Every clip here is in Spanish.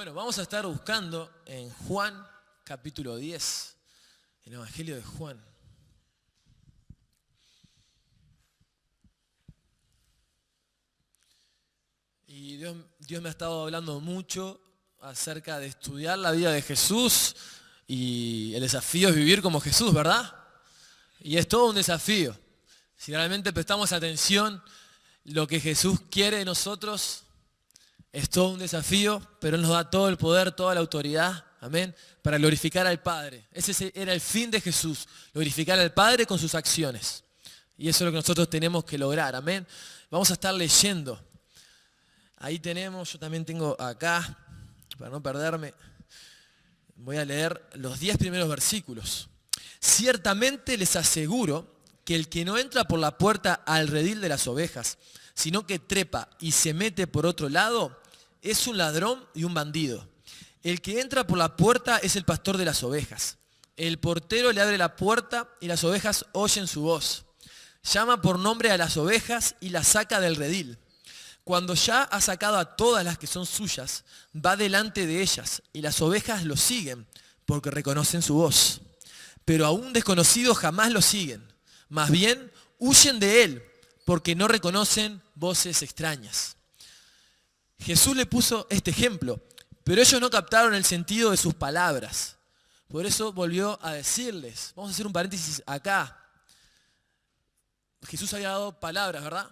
Bueno, vamos a estar buscando en Juan capítulo 10, el Evangelio de Juan. Y Dios me ha estado hablando mucho acerca de estudiar la vida de Jesús y el desafío es vivir como Jesús, ¿verdad? Y es todo un desafío. Si realmente prestamos atención, lo que Jesús quiere de nosotros es todo un desafío, pero Él nos da todo el poder, toda la autoridad, amén, para glorificar al Padre. Ese era el fin de Jesús, glorificar al Padre con sus acciones. Y eso es lo que nosotros tenemos que lograr, amén. Vamos a estar leyendo. Ahí tenemos, yo también tengo acá, para no perderme, voy a leer los 10 primeros versículos. Ciertamente les aseguro que el que no entra por la puerta al redil de las ovejas, sino que trepa y se mete por otro lado, es un ladrón y un bandido. El que entra por la puerta es el pastor de las ovejas. El portero le abre la puerta y las ovejas oyen su voz. Llama por nombre a las ovejas y las saca del redil. Cuando ya ha sacado a todas las que son suyas, va delante de ellas y las ovejas lo siguen porque reconocen su voz. Pero a un desconocido jamás lo siguen. Más bien, huyen de él porque no reconocen voces extrañas. Jesús le puso este ejemplo, pero ellos no captaron el sentido de sus palabras. Por eso volvió a decirles, vamos a hacer un paréntesis acá. Jesús había dado palabras, ¿verdad?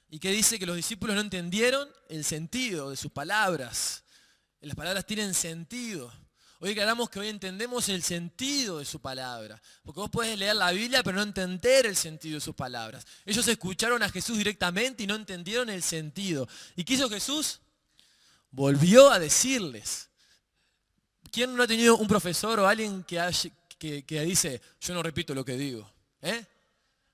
Y que dice que los discípulos no entendieron el sentido de sus palabras. Las palabras tienen sentido. Hoy aclaramos que hoy entendemos el sentido de su palabra. Porque vos podés leer la Biblia pero no entender el sentido de sus palabras. Ellos escucharon a Jesús directamente y no entendieron el sentido. ¿Y qué hizo Jesús? Volvió a decirles. ¿Quién no ha tenido un profesor o alguien que dice, yo no repito lo que digo?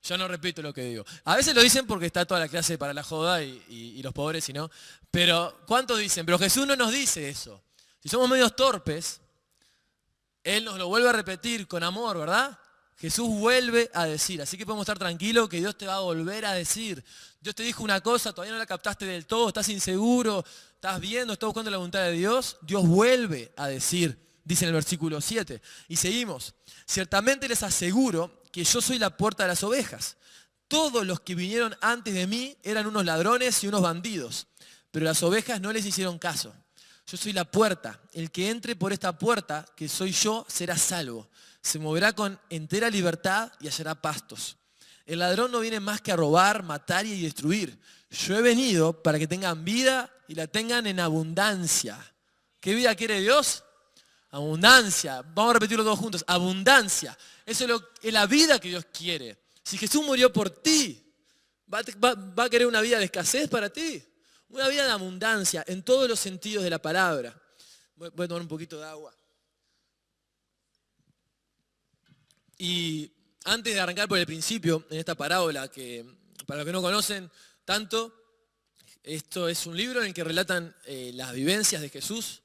Yo no repito lo que digo. A veces lo dicen porque está toda la clase para la joda y los pobres y no. Pero ¿cuántos dicen? Pero Jesús no nos dice eso. Si somos medios torpes, Él nos lo vuelve a repetir con amor, ¿verdad? Jesús vuelve a decir. Así que podemos estar tranquilos que Dios te va a volver a decir. Dios te dijo una cosa, todavía no la captaste del todo, estás inseguro, estás viendo, estás buscando la voluntad de Dios. Dios vuelve a decir, dice en el versículo 7. Y seguimos. Ciertamente les aseguro que yo soy la puerta de las ovejas. Todos los que vinieron antes de mí eran unos ladrones y unos bandidos, pero las ovejas no les hicieron caso. Yo soy la puerta. El que entre por esta puerta, que soy yo, será salvo. Se moverá con entera libertad y hallará pastos. El ladrón no viene más que a robar, matar y destruir. Yo he venido para que tengan vida y la tengan en abundancia. ¿Qué vida quiere Dios? Abundancia. Vamos a repetirlo todos juntos. Abundancia. Eso es la vida que Dios quiere. Si Jesús murió por ti, ¿va a querer una vida de escasez para ti? Una vida de abundancia en todos los sentidos de la palabra. Voy a tomar un poquito de agua. Y antes de arrancar por el principio, en esta parábola, que para los que no conocen tanto, esto es un libro en el que relatan las vivencias de Jesús.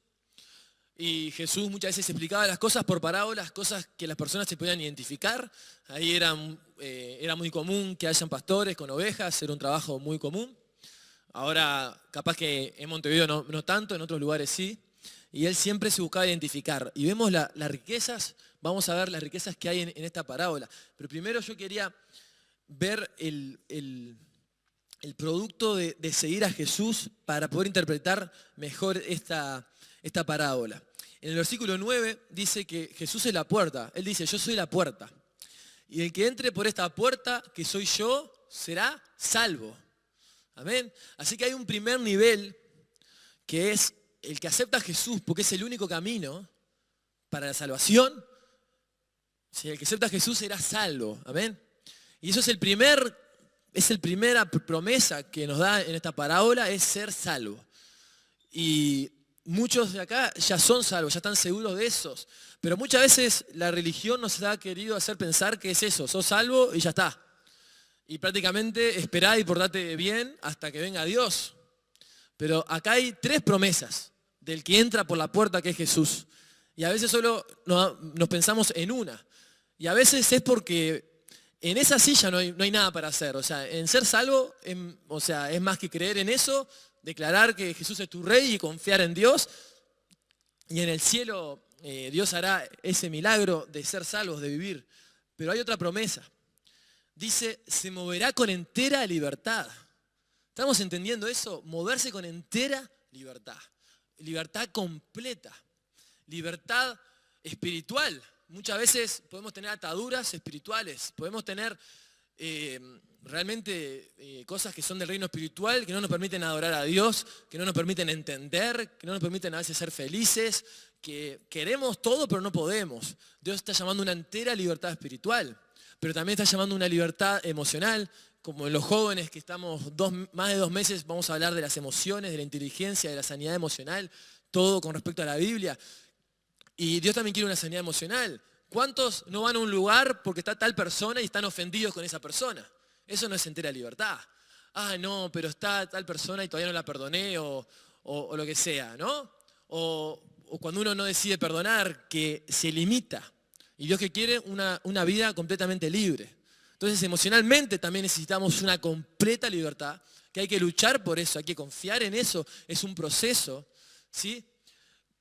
Y Jesús muchas veces explicaba las cosas por parábolas, cosas que las personas se podían identificar. Ahí era muy común que hayan pastores con ovejas, era un trabajo muy común. Ahora, capaz que en Montevideo no tanto, en otros lugares sí. Y él siempre se buscaba identificar. Y vemos las riquezas, vamos a ver las riquezas que hay en esta parábola. Pero primero yo quería ver el producto de seguir a Jesús para poder interpretar mejor esta parábola. En el versículo 9 dice que Jesús es la puerta. Él dice, yo soy la puerta. Y el que entre por esta puerta, que soy yo, será salvo. Amén. Así que hay un primer nivel que es el que acepta a Jesús porque es el único camino para la salvación. Si el que acepta a Jesús será salvo. Amén. Y eso es la primera promesa que nos da en esta parábola, es ser salvo. Y muchos de acá ya son salvos, ya están seguros de esos. Pero muchas veces la religión nos ha querido hacer pensar que es eso, sos salvo y ya está. Y prácticamente esperá y portate bien hasta que venga Dios. Pero acá hay 3 promesas del que entra por la puerta, que es Jesús. Y a veces solo nos pensamos en una. Y a veces es porque en esa silla no hay nada para hacer. O sea, en ser salvo, es más que creer en eso, declarar que Jesús es tu rey y confiar en Dios. Y en el cielo Dios hará ese milagro de ser salvos, de vivir. Pero hay otra promesa. Dice, se moverá con entera libertad. ¿Estamos entendiendo eso? Moverse con entera libertad. Libertad completa. Libertad espiritual. Muchas veces podemos tener ataduras espirituales. Podemos tener realmente cosas que son del reino espiritual, que no nos permiten adorar a Dios, que no nos permiten entender, que no nos permiten a veces ser felices, que queremos todo pero no podemos. Dios está llamando una entera libertad espiritual, pero también está llamando una libertad emocional, como en los jóvenes que estamos más de 2 meses, vamos a hablar de las emociones, de la inteligencia, de la sanidad emocional, todo con respecto a la Biblia. Y Dios también quiere una sanidad emocional. ¿Cuántos no van a un lugar porque está tal persona y están ofendidos con esa persona? Eso no es entera libertad. Ah, no, pero está tal persona y todavía no la perdoné o lo que sea, ¿no? O cuando uno no decide perdonar, que se limita. Y Dios que quiere una vida completamente libre. Entonces emocionalmente también necesitamos una completa libertad, que hay que luchar por eso, hay que confiar en eso, es un proceso, ¿sí?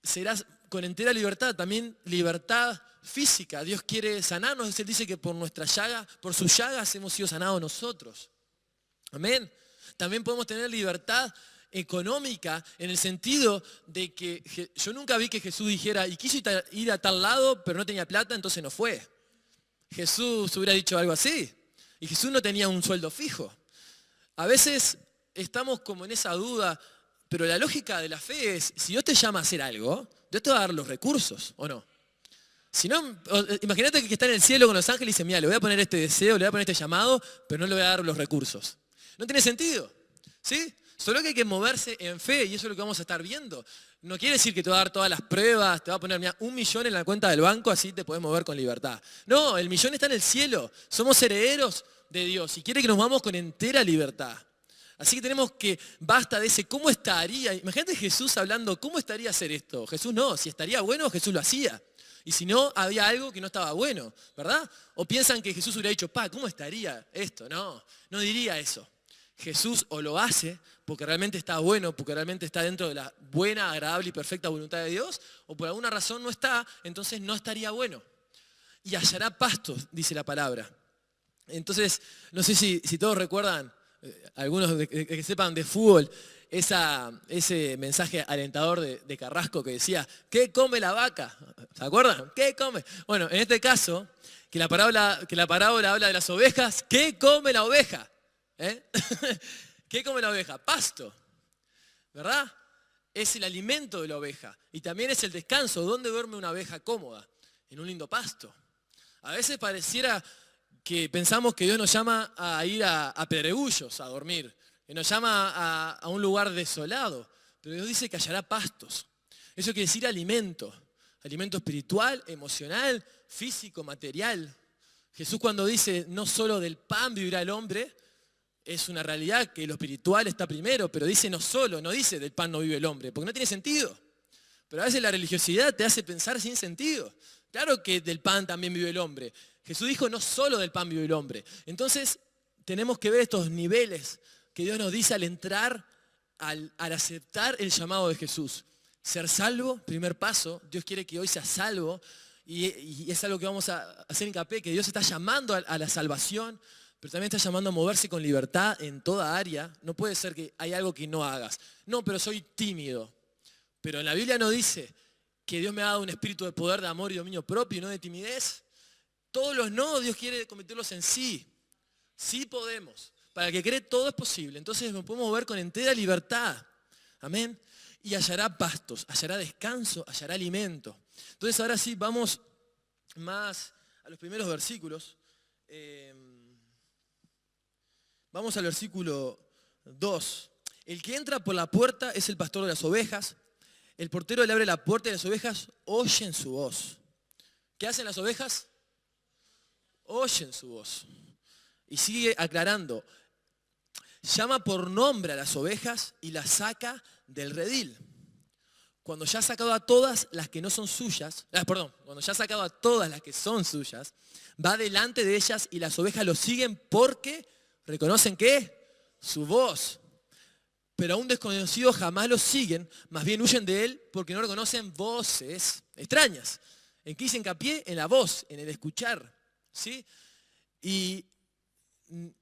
Serás con entera libertad, también libertad física. Dios quiere sanarnos, Él dice que por sus llagas hemos sido sanados nosotros. Amén. También podemos tener libertad económica en el sentido de que yo nunca vi que Jesús dijera, y quiso ir a tal lado, pero no tenía plata, entonces no fue. Jesús hubiera dicho algo así. Y Jesús no tenía un sueldo fijo. A veces estamos como en esa duda, pero la lógica de la fe es, si Dios te llama a hacer algo, Dios te va a dar los recursos, ¿o no? Si no, imagínate que está en el cielo con los ángeles y dice, mira, le voy a poner este deseo, le voy a poner este llamado, pero no le voy a dar los recursos. No tiene sentido, ¿sí? Solo que hay que moverse en fe y eso es lo que vamos a estar viendo. No quiere decir que te va a dar todas las pruebas, te va a poner mira, 1 millón en la cuenta del banco, así te podés mover con libertad. No, el millón está en el cielo. Somos herederos de Dios y quiere que nos movamos con entera libertad. Así que tenemos que, basta de ese, ¿cómo estaría? Imagínate Jesús hablando, ¿cómo estaría hacer esto? Jesús no, si estaría bueno, Jesús lo hacía. Y si no, había algo que no estaba bueno, ¿verdad? O piensan que Jesús hubiera dicho, ¿cómo estaría esto? No, no diría eso. Jesús o lo hace porque realmente está bueno, porque realmente está dentro de la buena, agradable y perfecta voluntad de Dios, o por alguna razón no está, entonces no estaría bueno. Y hallará pastos, dice la palabra. Entonces, no sé si todos recuerdan, algunos que sepan de fútbol, ese mensaje alentador de Carrasco que decía, ¿qué come la vaca? ¿Se acuerdan? ¿Qué come? Bueno, en este caso, que la parábola habla de las ovejas, ¿qué come la oveja? ¿Qué come la oveja? Pasto, ¿verdad? Es el alimento de la oveja y también es el descanso. ¿Dónde duerme una oveja cómoda? En un lindo pasto. A veces pareciera que pensamos que Dios nos llama a ir a pedregullos a dormir, que nos llama a un lugar desolado, pero Dios dice que hallará pastos. Eso quiere decir alimento espiritual, emocional, físico, material. Jesús cuando dice no solo del pan vivirá el hombre, es una realidad que lo espiritual está primero, pero dice no solo, no dice del pan no vive el hombre, porque no tiene sentido. Pero a veces la religiosidad te hace pensar sin sentido. Claro que del pan también vive el hombre. Jesús dijo no solo del pan vive el hombre. Entonces tenemos que ver estos niveles que Dios nos dice al entrar, al aceptar el llamado de Jesús. Ser salvo, primer paso, Dios quiere que hoy seas salvo y es algo que vamos a hacer hincapié, que Dios está llamando a la salvación, pero también está llamando a moverse con libertad en toda área. No puede ser que hay algo que no hagas. No, pero soy tímido. Pero en la Biblia no dice que Dios me ha dado un espíritu de poder, de amor y dominio propio y no de timidez. Todos los no, Dios quiere convertirlos en sí. Sí podemos. Para el que cree todo es posible. Entonces nos podemos mover con entera libertad. Amén. Y hallará pastos, hallará descanso, hallará alimento. Entonces ahora sí, vamos más a los primeros versículos. Vamos al versículo 2. El que entra por la puerta es el pastor de las ovejas. El portero le abre la puerta y las ovejas oyen su voz. ¿Qué hacen las ovejas? Oyen su voz. Y sigue aclarando. Llama por nombre a las ovejas y las saca del redil. Cuando ya ha sacado a todas las que no son suyas, cuando ya ha sacado a todas las que son suyas, va delante de ellas y las ovejas lo siguen porque reconocen ¿qué? Su voz. pero a un desconocido jamás lo siguen, más bien huyen de él porque no reconocen voces extrañas. ¿En qué hice hincapié? En la voz, en el escuchar, ¿sí? Y,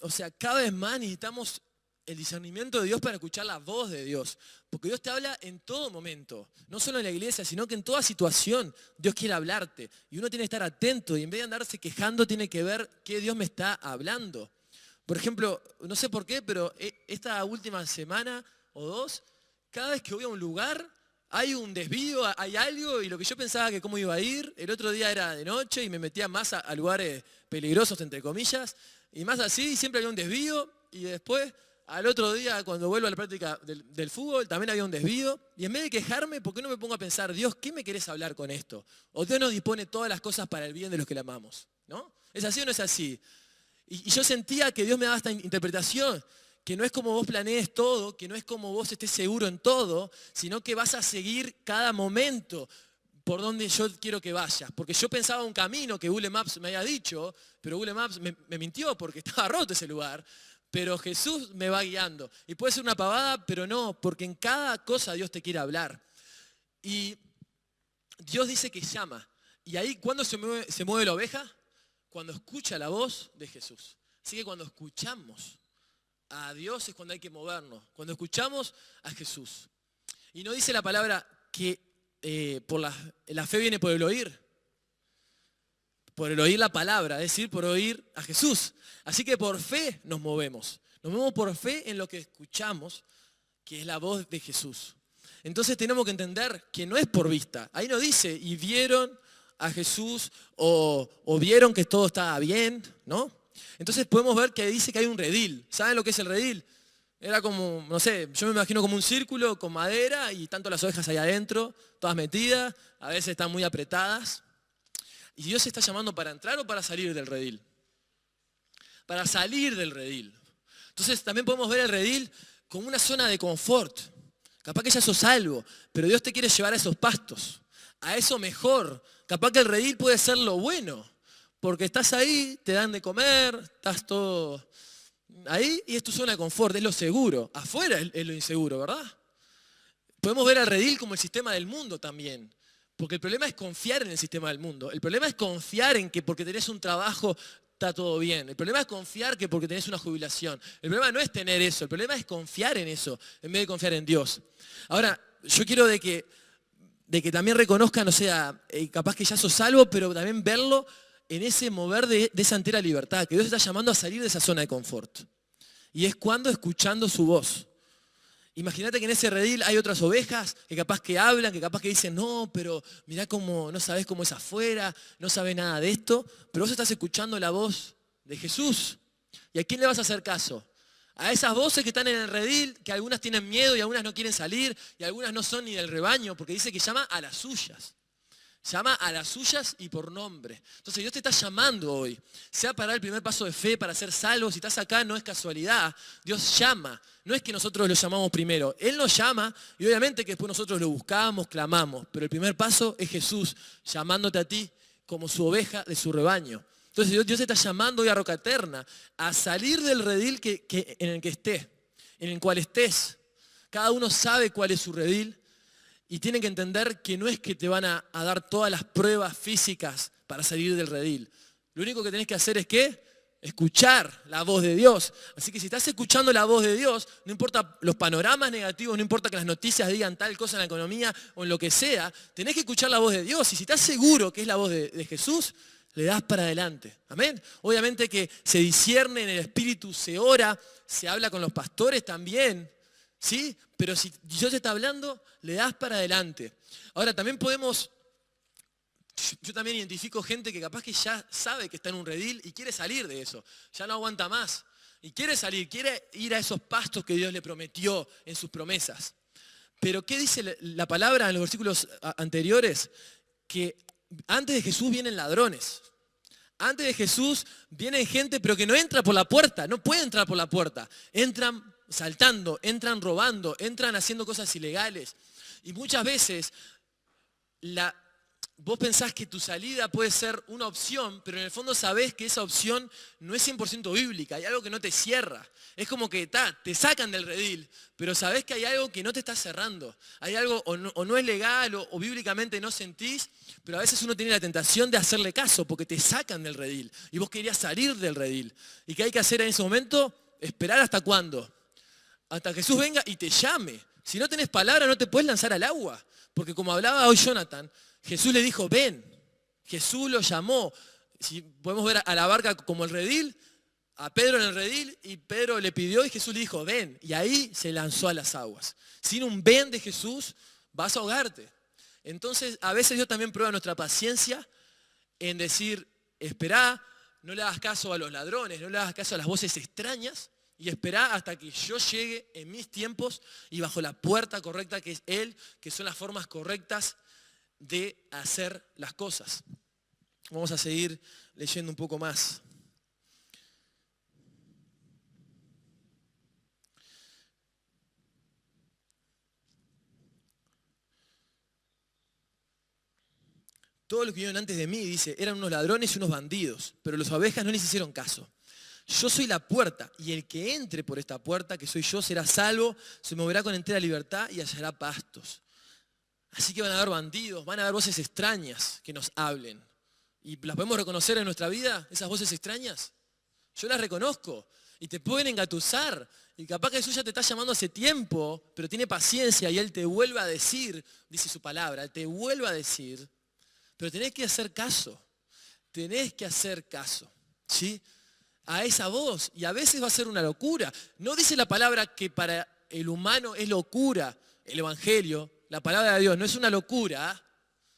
o sea, cada vez más necesitamos el discernimiento de Dios para escuchar la voz de Dios. Porque Dios te habla en todo momento, no solo en la iglesia, sino que en toda situación Dios quiere hablarte. Y uno tiene que estar atento y en vez de andarse quejando, tiene que ver qué Dios me está hablando. Por ejemplo, no sé por qué, pero esta última semana o dos, cada vez que voy a un lugar, hay un desvío, hay algo, y lo que yo pensaba que cómo iba a ir, el otro día era de noche y me metía más a lugares peligrosos, entre comillas, y más así, siempre había un desvío, y después, al otro día, cuando vuelvo a la práctica del fútbol, también había un desvío, y en vez de quejarme, ¿por qué no me pongo a pensar, Dios, ¿qué me querés hablar con esto? O Dios nos dispone todas las cosas para el bien de los que le amamos, ¿no? ¿Es así o no es así? Y yo sentía que Dios me daba esta interpretación, que no es como vos planees todo, que no es como vos estés seguro en todo, sino que vas a seguir cada momento por donde yo quiero que vayas. Porque yo pensaba un camino que Google Maps me había dicho, pero Google Maps me mintió porque estaba roto ese lugar. Pero Jesús me va guiando. Y puede ser una pavada, pero no, porque en cada cosa Dios te quiere hablar. Y Dios dice que llama. Y ahí, ¿cuándo se mueve la oveja? Cuando escucha la voz de Jesús. Así que cuando escuchamos a Dios es cuando hay que movernos. Cuando escuchamos a Jesús. Y no dice la palabra que la fe viene por el oír. Por el oír la palabra, es decir, por oír a Jesús. Así que por fe nos movemos. Nos movemos por fe en lo que escuchamos, que es la voz de Jesús. Entonces tenemos que entender que no es por vista. Ahí no dice, y vieron a Jesús o vieron que todo estaba bien, ¿no? Entonces podemos ver que dice que hay un redil. ¿Saben lo que es el redil? Era como, no sé, yo me imagino como un círculo con madera y tanto las ovejas ahí adentro, todas metidas, a veces están muy apretadas. ¿Y Dios está llamando para entrar o para salir del redil? Para salir del redil. Entonces también podemos ver el redil como una zona de confort. Capaz que ya sos salvo, pero Dios te quiere llevar a esos pastos, a eso mejor. Capaz que el redil puede ser lo bueno, porque estás ahí, te dan de comer, estás todo ahí y es tu zona de confort, es lo seguro. Afuera es lo inseguro, ¿verdad? Podemos ver al redil como el sistema del mundo también. Porque el problema es confiar en el sistema del mundo. El problema es confiar en que porque tenés un trabajo está todo bien. El problema es confiar que porque tenés una jubilación. El problema no es tener eso. El problema es confiar en eso en vez de confiar en Dios. Ahora, yo quiero de que también reconozcan, o sea, capaz que ya sos salvo, pero también verlo en ese mover de esa entera libertad. Que Dios está llamando a salir de esa zona de confort. Y es cuando escuchando su voz. Imagínate que en ese redil hay otras ovejas que capaz que hablan, que capaz que dicen, no, pero mirá cómo no sabés cómo es afuera, no sabés nada de esto, pero vos estás escuchando la voz de Jesús. ¿Y a quién le vas a hacer caso? A esas voces que están en el redil, que algunas tienen miedo y algunas no quieren salir, y algunas no son ni del rebaño, porque dice que llama a las suyas. Llama a las suyas y por nombre. Entonces Dios te está llamando hoy. Sea para dar el primer paso de fe, para ser salvo. Si estás acá no es casualidad. Dios llama. No es que nosotros lo llamamos primero. Él nos llama y obviamente que después nosotros lo buscamos, clamamos. Pero el primer paso es Jesús llamándote a ti como su oveja de su rebaño. Entonces Dios te está llamando hoy a Roca Eterna a salir del redil en el que estés, en el cual estés. Cada uno sabe cuál es su redil. Y tienen que entender que no es que te van a dar todas las pruebas físicas para salir del redil. Lo único que tenés que hacer es ¿qué? Escuchar la voz de Dios. Así que si estás escuchando la voz de Dios, no importa los panoramas negativos, no importa que las noticias digan tal cosa en la economía o en lo que sea, tenés que escuchar la voz de Dios. Y si estás seguro que es la voz de Jesús, le das para adelante. Amén. Obviamente que se discierne en el espíritu, se ora, se habla con los pastores también. ¿Sí? Pero si Dios te está hablando, le das para adelante. Ahora también yo también identifico gente que capaz que ya sabe que está en un redil y quiere salir de eso. Ya no aguanta más. Y quiere salir, quiere ir a esos pastos que Dios le prometió en sus promesas. Pero ¿qué dice la palabra en los versículos anteriores? Que antes de Jesús vienen ladrones. Antes de Jesús viene gente, pero que no entra por la puerta, no puede entrar por la puerta. Entran saltando, entran robando, entran haciendo cosas ilegales. Y muchas veces vos pensás que tu salida puede ser una opción, pero en el fondo sabés que esa opción no es 100% bíblica, hay algo que no te cierra. Es como que te sacan del redil, pero sabés que hay algo que no te está cerrando. Hay algo o no es legal o bíblicamente no sentís, pero a veces uno tiene la tentación de hacerle caso porque te sacan del redil y vos querías salir del redil. ¿Y qué hay que hacer en ese momento? Esperar hasta cuándo. Hasta que Jesús venga y te llame. Si no tenés palabra no te puedes lanzar al agua. Porque como hablaba hoy Jonathan, Jesús le dijo, ven. Jesús lo llamó. Si podemos ver a la barca como el redil, a Pedro en el redil, y Pedro le pidió y Jesús le dijo, ven. Y ahí se lanzó a las aguas. Sin un ven de Jesús, vas a ahogarte. Entonces, a veces Dios también prueba nuestra paciencia en decir, esperá, no le hagas caso a los ladrones, no le hagas caso a las voces extrañas, y esperá hasta que yo llegue en mis tiempos y bajo la puerta correcta que es Él, que son las formas correctas de hacer las cosas. Vamos a seguir leyendo un poco más. Todos los que vinieron antes de mí, dice, eran unos ladrones y unos bandidos, pero las ovejas no les hicieron caso. Yo soy la puerta, y el que entre por esta puerta, que soy yo, será salvo, se moverá con entera libertad y hallará pastos. Así que van a haber bandidos, van a haber voces extrañas que nos hablen. ¿Y las podemos reconocer en nuestra vida, esas voces extrañas? Yo las reconozco, y te pueden engatusar, y capaz que Jesús ya te está llamando hace tiempo, pero tiene paciencia, y Él te vuelve a decir, dice su palabra, Él te vuelve a decir, pero tenés que hacer caso, ¿sí? A esa voz, y a veces va a ser una locura. No dice la palabra que para el humano es locura el evangelio, la palabra de Dios no es una locura,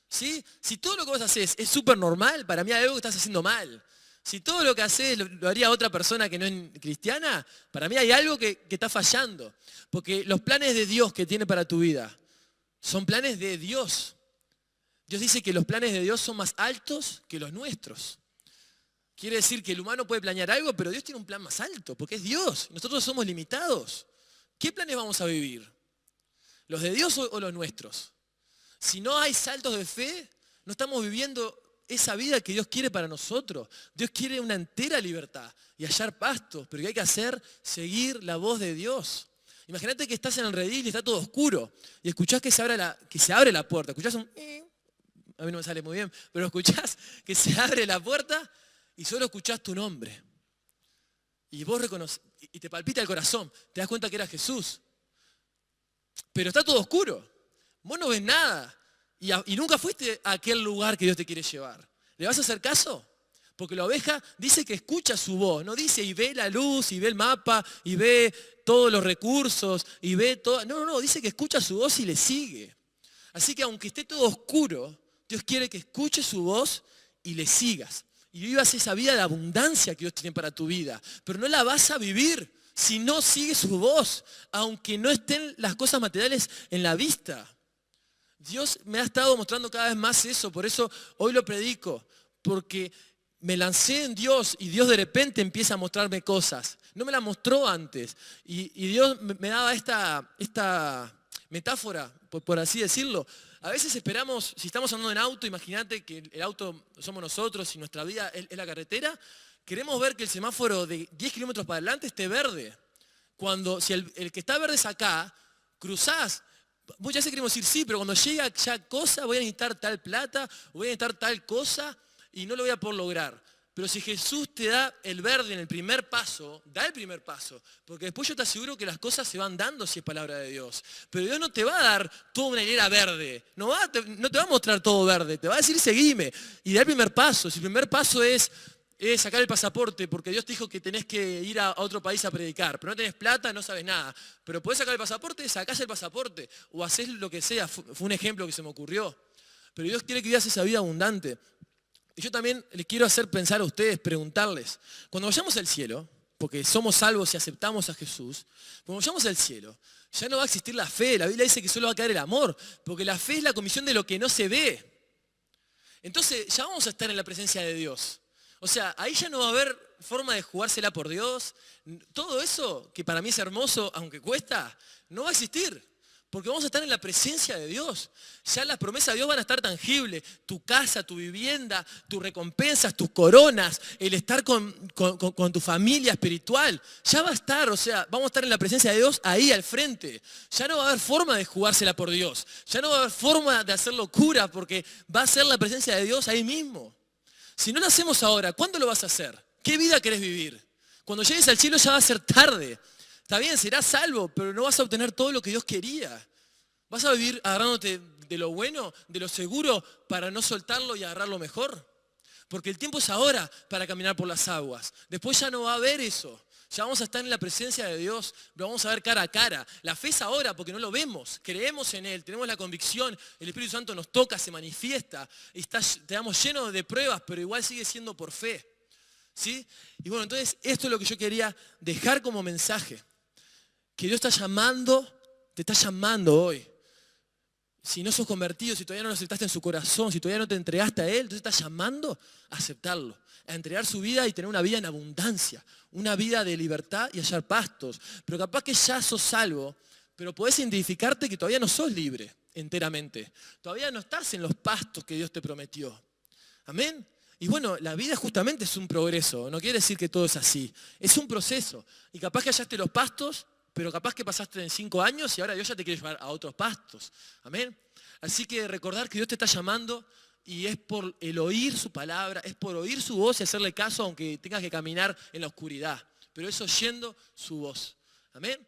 ¿sí? Si todo lo que vos hacés es súper normal, para mí hay algo que estás haciendo mal. Si todo lo que hacés lo haría otra persona que no es cristiana, para mí hay algo que está fallando. Porque los planes de Dios que tiene para tu vida son planes de Dios. Dios dice que los planes de Dios son más altos que los nuestros. Quiere decir que el humano puede planear algo, pero Dios tiene un plan más alto, porque es Dios. Nosotros somos limitados. ¿Qué planes vamos a vivir? ¿Los de Dios o los nuestros? Si no hay saltos de fe, no estamos viviendo esa vida que Dios quiere para nosotros. Dios quiere una entera libertad y hallar pastos, pero ¿qué hay que hacer? Seguir la voz de Dios. Imagínate que estás en el redil y está todo oscuro y escuchás que se abre la puerta. Escuchás un... A mí no me sale muy bien, pero escuchás que se abre la puerta y solo escuchás tu nombre. Y vos reconoces, y te palpita el corazón, te das cuenta que era Jesús. Pero está todo oscuro, vos no ves nada. Y nunca fuiste a aquel lugar que Dios te quiere llevar. ¿Le vas a hacer caso? Porque la oveja dice que escucha su voz, no dice y ve la luz, y ve el mapa, y ve todos los recursos, y ve todo. No, dice que escucha su voz y le sigue. Así que aunque esté todo oscuro, Dios quiere que escuches su voz y le sigas. Y vivas esa vida de abundancia que Dios tiene para tu vida. Pero no la vas a vivir si no sigues su voz, aunque no estén las cosas materiales en la vista. Dios me ha estado mostrando cada vez más eso, por eso hoy lo predico, porque me lancé en Dios y Dios de repente empieza a mostrarme cosas. No me la mostró antes. Y Dios me daba esta metáfora, por así decirlo. A veces esperamos, si estamos andando en auto, imagínate que el auto somos nosotros y nuestra vida es la carretera, queremos ver que el semáforo de 10 kilómetros para adelante esté verde. Si el que está verde es acá, cruzás. Muchas veces queremos decir sí, pero cuando llega ya cosa, voy a necesitar tal plata, voy a necesitar tal cosa y no lo voy a poder lograr. Pero si Jesús te da el verde en el primer paso, da el primer paso, porque después yo te aseguro que las cosas se van dando si es palabra de Dios. Pero Dios no te va a dar toda una hilera verde, no te va a mostrar todo verde, te va a decir seguime y da el primer paso. Si el primer paso es sacar el pasaporte, porque Dios te dijo que tenés que ir a otro país a predicar, pero no tenés plata, no sabes nada. Pero podés sacar el pasaporte, sacás el pasaporte, o hacés lo que sea, fue un ejemplo que se me ocurrió. Pero Dios quiere que vivas esa vida abundante. Y yo también les quiero hacer pensar a ustedes, preguntarles, cuando vayamos al cielo, porque somos salvos y aceptamos a Jesús, cuando vayamos al cielo, ya no va a existir la fe, la Biblia dice que solo va a quedar el amor, porque la fe es la comisión de lo que no se ve. Entonces ya vamos a estar en la presencia de Dios. O sea, ahí ya no va a haber forma de jugársela por Dios. Todo eso, que para mí es hermoso, aunque cuesta, no va a existir. Porque vamos a estar en la presencia de Dios. Ya las promesas de Dios van a estar tangibles. Tu casa, tu vivienda, tus recompensas, tus coronas, el estar con tu familia espiritual. Ya va a estar, o sea, vamos a estar en la presencia de Dios ahí al frente. Ya no va a haber forma de jugársela por Dios. Ya no va a haber forma de hacer locura porque va a ser la presencia de Dios ahí mismo. Si no lo hacemos ahora, ¿cuándo lo vas a hacer? ¿Qué vida querés vivir? Cuando llegues al cielo ya va a ser tarde. Está bien, serás salvo, pero no vas a obtener todo lo que Dios quería. Vas a vivir agarrándote de lo bueno, de lo seguro, para no soltarlo y agarrar lo mejor. Porque el tiempo es ahora para caminar por las aguas. Después ya no va a haber eso. Ya vamos a estar en la presencia de Dios, lo vamos a ver cara a cara. La fe es ahora porque no lo vemos, creemos en Él, tenemos la convicción, el Espíritu Santo nos toca, se manifiesta, estamos llenos de pruebas, pero igual sigue siendo por fe. ¿Sí? Y bueno, entonces esto es lo que yo quería dejar como mensaje. Que Dios está llamando, te está llamando hoy. Si no sos convertido, si todavía no lo aceptaste en su corazón, si todavía no te entregaste a Él, entonces te está llamando a aceptarlo, a entregar su vida y tener una vida en abundancia, una vida de libertad y hallar pastos. Pero capaz que ya sos salvo, pero podés identificarte que todavía no sos libre enteramente. Todavía no estás en los pastos que Dios te prometió. Amén. Y bueno, la vida justamente es un progreso, no quiere decir que todo es así, es un proceso. Y capaz que hallaste los pastos, pero capaz que pasaste en 5 años y ahora Dios ya te quiere llevar a otros pastos. Amén. Así que recordar que Dios te está llamando y es por el oír su palabra, es por oír su voz y hacerle caso aunque tengas que caminar en la oscuridad. Pero es oyendo su voz. Amén.